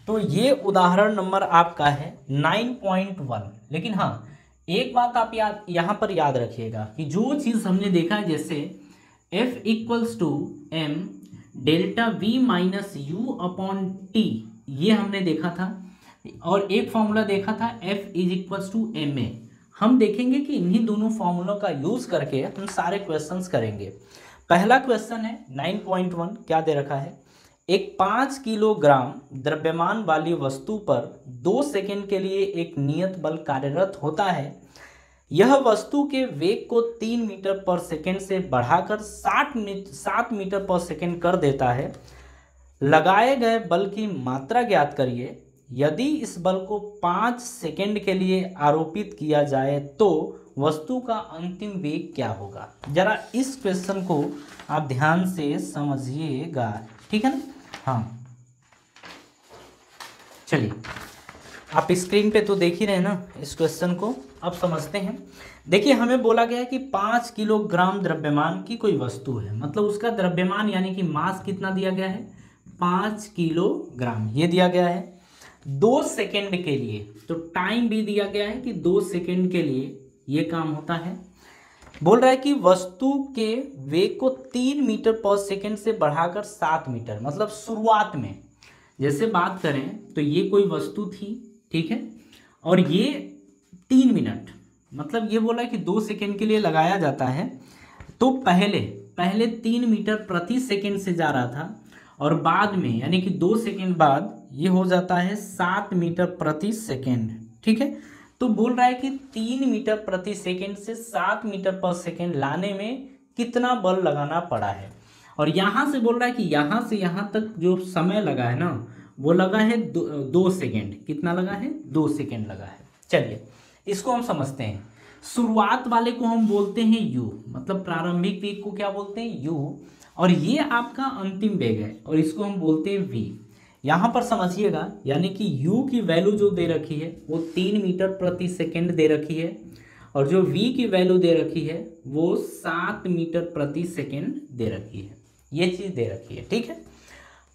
तो ये उदाहरण नंबर आपका है 9.1। लेकिन हाँ, एक बात आप यहाँ पर याद रखिएगा कि जो चीज़ हमने देखा है, जैसे F equals to M delta V minus U upon T, ये हमने देखा था, और एक फॉर्मूला देखा था F is equals to M A. हम देखेंगे कि इन्हीं दोनों फॉर्मूलों का यूज़ करके हम सारे क्वेश्चंस करेंगे। पहला क्वेश्चन है 9.1, क्या दे रखा है, एक 5 किलोग्राम द्रव्यमान वाली वस्तु पर 2 सेकंड के लिए एक नियत बल कार्यरत होता है। यह वस्तु के वेग को 3 मीटर पर सेकंड से बढ़ाकर 7 मीटर पर सेकंड कर देता है। लगाए गए बल की मात्रा ज्ञात करिए। यदि इस बल को 5 सेकंड के लिए आरोपित किया जाए तो वस्तु का अंतिम वेग क्या होगा। जरा इस क्वेश्चन को आप ध्यान से समझिएगा, ठीक है ना। हाँ चलिए, आप स्क्रीन पे तो देख ही रहे हैं ना इस क्वेश्चन को, अब समझते हैं। देखिए, हमें बोला गया है कि 5 किलोग्राम द्रव्यमान की कोई वस्तु है, मतलब उसका द्रव्यमान यानी कि मास कितना दिया गया है, 5 किलोग्राम, ये दिया गया है। 2 सेकंड के लिए, तो टाइम भी दिया गया है कि 2 सेकंड के लिए ये काम होता है। बोल रहा है कि वस्तु के वेग को 3 मीटर पर सेकंड से बढ़ाकर 7 मीटर, मतलब शुरुआत में जैसे बात करें तो ये कोई वस्तु थी, ठीक है, और ये 3 मिनट, मतलब ये बोला है कि 2 सेकंड के लिए लगाया जाता है। तो पहले 3 मीटर प्रति सेकंड से जा रहा था, और बाद में यानी कि 2 सेकंड बाद ये हो जाता है 7 मीटर प्रति सेकंड, ठीक है। तो बोल रहा है कि 3 मीटर प्रति सेकंड से 7 मीटर पर सेकंड लाने में कितना बल लगाना पड़ा है। और यहाँ से बोल रहा है कि यहाँ से यहाँ तक जो समय लगा है ना, वो लगा है 2 सेकंड। कितना लगा है, 2 सेकंड लगा है। चलिए इसको हम समझते हैं। शुरुआत वाले को हम बोलते हैं u, मतलब प्रारंभिक वेग को क्या बोलते हैं, u, और ये आपका अंतिम वेग है, और इसको हम बोलते हैं v। यहाँ पर समझिएगा, यानी कि u की वैल्यू जो दे रखी है वो 3 मीटर प्रति सेकंड दे रखी है, और जो v की वैल्यू दे रखी है वो 7 मीटर प्रति सेकंड दे रखी है। ये चीज़ दे रखी है, ठीक है।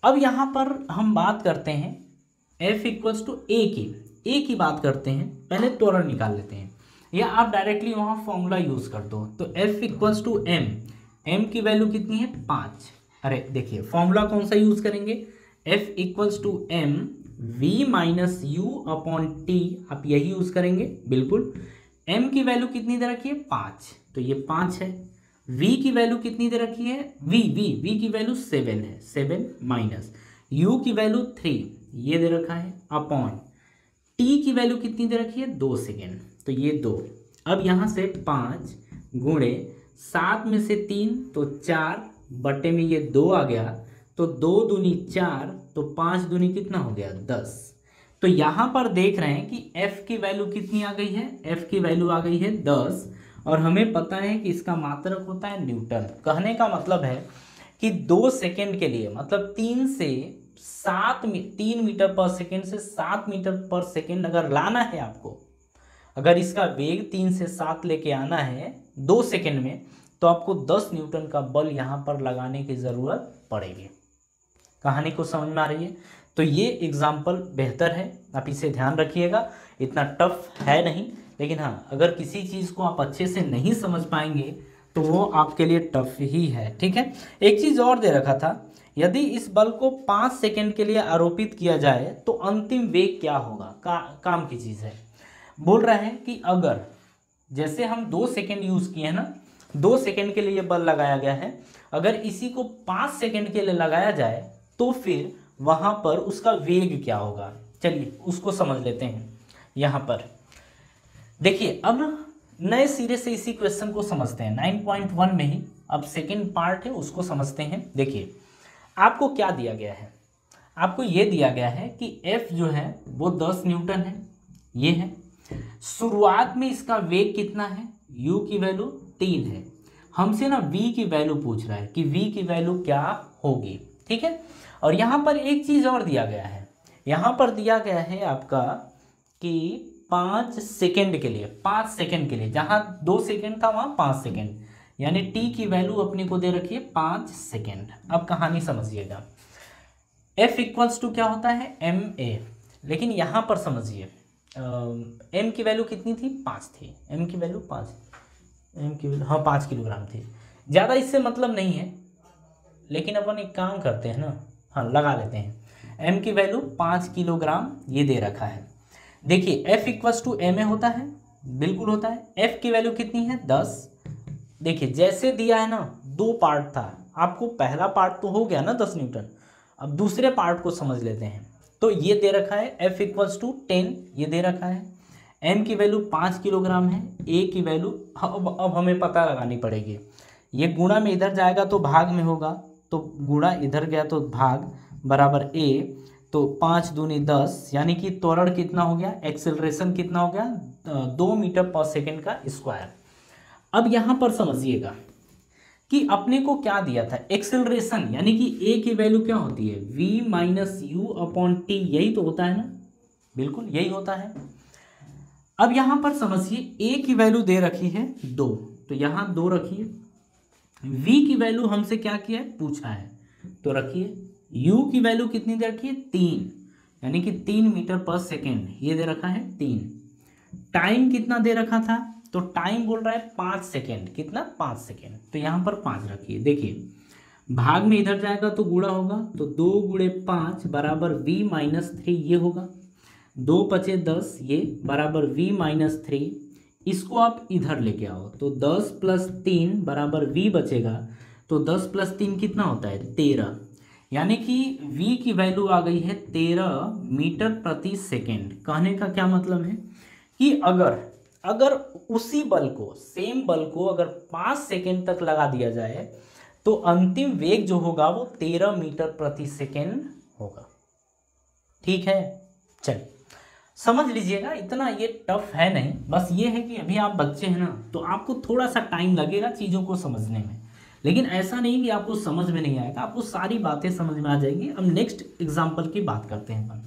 अब यहाँ पर हम बात करते हैं F इक्वल्स टू ए की बात करते हैं। पहले त्वरण निकाल लेते हैं, या आप डायरेक्टली वहाँ फॉर्मूला यूज़ कर दो। तो F इक्वल्स टू एम की वैल्यू कितनी है, 5। अरे देखिए, फॉर्मूला कौन सा यूज़ करेंगे, F equals to M V minus U upon T, आप यही यूज़ करेंगे बिल्कुल। m की वैल्यू कितनी दे रखी है, 5, तो ये 5 है। v की वैल्यू कितनी दे रखी है, v की वैल्यू 7 है, 7 माइनस u की वैल्यू 3, ये दे रखा है, अपॉन t की वैल्यू कितनी दे रखी है, 2 सेकेंड, तो ये 2। अब यहाँ से 5 गुणे 7 में से 3 तो 4 बटे में ये 2 आ गया, तो 2 दूनी 4, तो 5 दूनी कितना हो गया, 10। तो यहाँ पर देख रहे हैं कि f की वैल्यू कितनी आ गई है, f की वैल्यू आ गई है 10, और हमें पता है कि इसका मात्रक होता है न्यूटन। कहने का मतलब है कि 2 सेकंड के लिए, मतलब 3 मीटर पर सेकंड से 7 मीटर पर सेकंड अगर लाना है आपको, अगर इसका वेग 3 से 7 लेके आना है 2 सेकंड में, तो आपको 10 न्यूटन का बल यहाँ पर लगाने की ज़रूरत पड़ेगी। कहानी को समझ में आ रही है। तो ये एग्जाम्पल बेहतर है, आप इसे ध्यान रखिएगा, इतना टफ है नहीं, लेकिन हाँ, अगर किसी चीज़ को आप अच्छे से नहीं समझ पाएंगे तो वो आपके लिए टफ ही है, ठीक है। एक चीज़ और दे रखा था, यदि इस बल को 5 सेकंड के लिए आरोपित किया जाए तो अंतिम वेग क्या होगा, काम की चीज़ है। बोल रहा है कि अगर जैसे हम 2 सेकंड यूज़ किए हैं ना, 2 सेकंड के लिए ये बल लगाया गया है, अगर इसी को 5 सेकंड के लिए लगाया जाए तो फिर वहाँ पर उसका वेग क्या होगा। चलिए उसको समझ लेते हैं। यहाँ पर देखिए, अब नए सिरे से इसी क्वेश्चन को समझते हैं। 9.1 में ही अब सेकंड पार्ट है, उसको समझते हैं। देखिए आपको क्या दिया गया है, आपको ये दिया गया है कि F जो है वो 10 न्यूटन है, ये है। शुरुआत में इसका वेग कितना है, U की वैल्यू 3 है। हमसे ना V की वैल्यू पूछ रहा है कि V की वैल्यू क्या होगी, ठीक है। और यहाँ पर एक चीज़ और दिया गया है, यहाँ पर दिया गया है आपका कि 5 सेकंड के लिए, 5 सेकंड के लिए, जहाँ 2 सेकंड था वहाँ 5 सेकंड, यानी t की वैल्यू अपने को दे रखी है 5 सेकंड। अब कहानी समझिएगा, F इक्वल्स टू क्या होता है ma, लेकिन यहाँ पर समझिए m की वैल्यू कितनी थी 5 थी, m की वैल्यू 5, m की वैल्यू हाँ 5 किलोग्राम थी। ज़्यादा इससे मतलब नहीं है, लेकिन अपन एक काम करते हैं ना, हाँ लगा लेते हैं। m की वैल्यू 5 किलोग्राम ये दे रखा है। देखिए F इक्वल्स टू ma होता है, बिल्कुल होता है। F की वैल्यू कितनी है 10। देखिए जैसे दिया है ना, दो पार्ट था, आपको पहला पार्ट तो हो गया ना 10 न्यूटन, अब दूसरे पार्ट को समझ लेते हैं। तो ये दे रखा है F इक्वल्स टू 10, ये दे रखा है। M की वैल्यू 5 किलोग्राम है, A की वैल्यू अब हमें पता लगानी पड़ेगी। ये गुणा में इधर जाएगा तो भाग में होगा, तो गुणा इधर गया तो भाग बराबर A, तो 5 दूनी 10, यानी कि त्वरण कितना हो गया, एक्सेलरेशन कितना हो गया 2 मीटर पर सेकेंड का स्क्वायर। अब यहाँ पर समझिएगा कि अपने को क्या दिया था एक्सेलरेशन, यानी कि A की वैल्यू क्या होती है v minus U upon T, यही तो होता है ना, बिल्कुल यही होता है। अब यहाँ पर समझिए A की वैल्यू दे रखी है 2, तो यहाँ 2 रखिए। v की वैल्यू हमसे क्या किया है पूछा है, तो रखिए। u की वैल्यू कितनी दे रखी है 3, यानी कि 3 मीटर पर सेकेंड, ये दे रखा है 3। टाइम कितना दे रखा था, तो टाइम बोल रहा है 5 सेकेंड, कितना 5 सेकेंड, तो यहाँ पर 5 रखिए। देखिए भाग में इधर जाएगा तो गुणा होगा, तो 2 गुणे 5 बराबर v माइनस 3, ये होगा 2 पचे 10, ये बराबर v माइनस 3। इसको आप इधर लेके आओ तो 10 प्लस 3 बराबर v बचेगा, तो 10 प्लस 3 कितना होता है 13, यानी कि v की वैल्यू आ गई है 13 मीटर प्रति सेकेंड। कहने का क्या मतलब है कि अगर उसी बल को, सेम बल को अगर 5 सेकेंड तक लगा दिया जाए तो अंतिम वेग जो होगा वो 13 मीटर प्रति सेकेंड होगा। ठीक है, चलिए समझ लीजिएगा, इतना ये टफ है नहीं, बस ये है कि अभी आप बच्चे हैं ना, तो आपको थोड़ा सा टाइम लगेगा चीज़ों को समझने में, लेकिन ऐसा नहीं कि आपको समझ में नहीं आएगा, आपको सारी बातें समझ में आ जाएंगी। अब नेक्स्ट एग्जाम्पल की बात करते हैं अपन।